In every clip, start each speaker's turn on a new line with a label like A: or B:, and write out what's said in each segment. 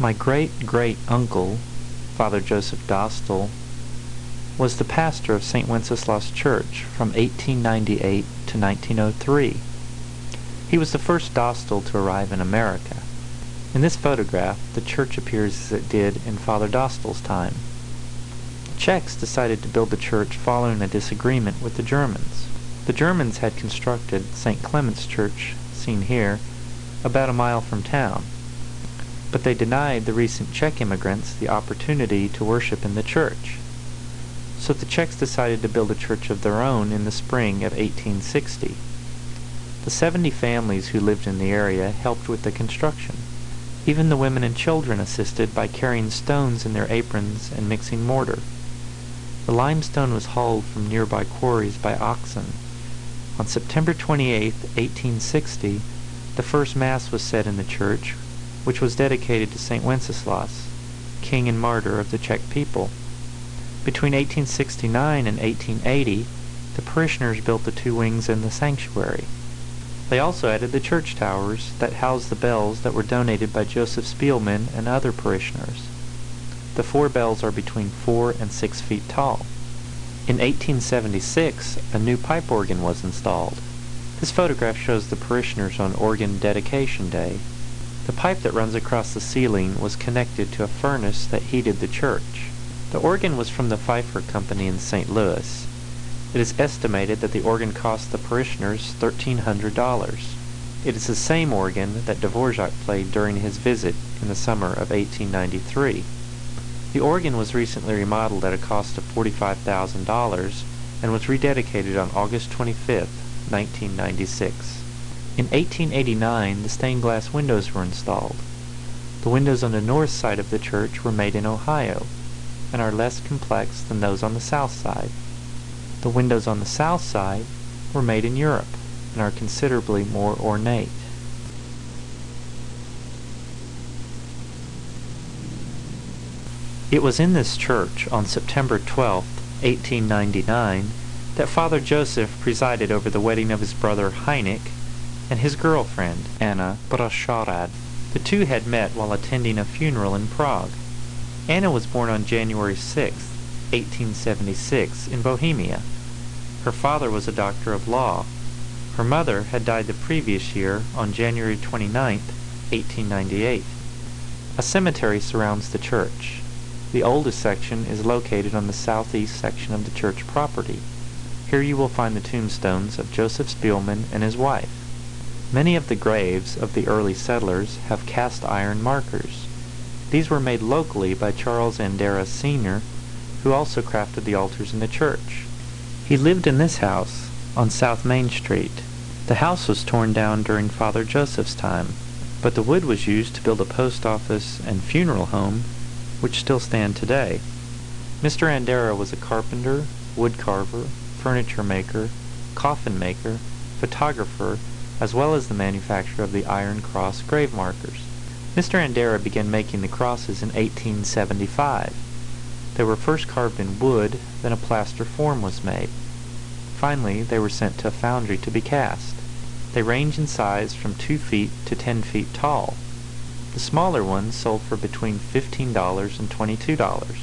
A: My great-great-uncle, Father Joseph Dostal, was the pastor of St. Wenceslaus Church from 1898 to 1903. He was the first Dostal to arrive in America. In this photograph, the church appears as it did in Father Dostal's time. The Czechs decided to build the church following a disagreement with the Germans. The Germans had constructed St. Clement's Church, seen here, about a mile from town, but they denied the recent Czech immigrants the opportunity to worship in the church. So the Czechs decided to build a church of their own in the spring of 1860. The 70 families who lived in the area helped with the construction. Even the women and children assisted by carrying stones in their aprons and mixing mortar. The limestone was hauled from nearby quarries by oxen. On September 28, 1860, the first Mass was said in the church, which was dedicated to St. Wenceslaus, king and martyr of the Czech people. Between 1869 and 1880, the parishioners built the 2 wings in the sanctuary. They also added the church towers that housed the bells that were donated by Joseph Spielman and other parishioners. The 4 bells are between 4 and 6 feet tall. In 1876, a new pipe organ was installed. This photograph shows the parishioners on organ dedication day. The pipe that runs across the ceiling was connected to a furnace that heated the church. The organ was from the Pfeiffer Company in St. Louis. It is estimated that the organ cost the parishioners $1,300. It is the same organ that Dvorak played during his visit in the summer of 1893. The organ was recently remodeled at a cost of $45,000 and was rededicated on August 25, 1996. In 1889, the stained glass windows were installed. The windows on the north side of the church were made in Ohio and are less complex than those on the south side. The windows on the south side were made in Europe and are considerably more ornate. It was in this church on September 12, 1899, that Father Joseph presided over the wedding of his brother Hynek and his girlfriend, Anna Brzorad. The 2 had met while attending a funeral in Prague. Anna was born on January 6, 1876, in Bohemia. Her father was a doctor of law. Her mother had died the previous year on January 29, 1898. A cemetery surrounds the church. The oldest section is located on the southeast section of the church property. Here you will find the tombstones of Joseph Spielman and his wife. Many of the graves of the early settlers have cast iron markers. These were made locally by Charles Andera Sr., who also crafted the altars in the church. He lived in this house on South Main Street. The house was torn down during Father Joseph's time, but the wood was used to build a post office and funeral home, which still stand today. Mr. Andera was a carpenter, wood carver, furniture maker, coffin maker, photographer, as well as the manufacturer of the Iron Cross grave markers. Mr. Andera began making the crosses in 1875. They were first carved in wood, then a plaster form was made. Finally, they were sent to a foundry to be cast. They range in size from 2 feet to 10 feet tall. The smaller ones sold for between $15 and $22.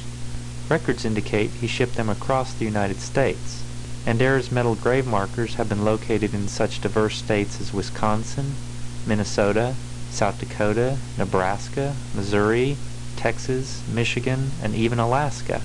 A: Records indicate he shipped them across the United States. Andera's metal grave markers have been located in such diverse states as Wisconsin, Minnesota, South Dakota, Nebraska, Missouri, Texas, Michigan, and even Alaska.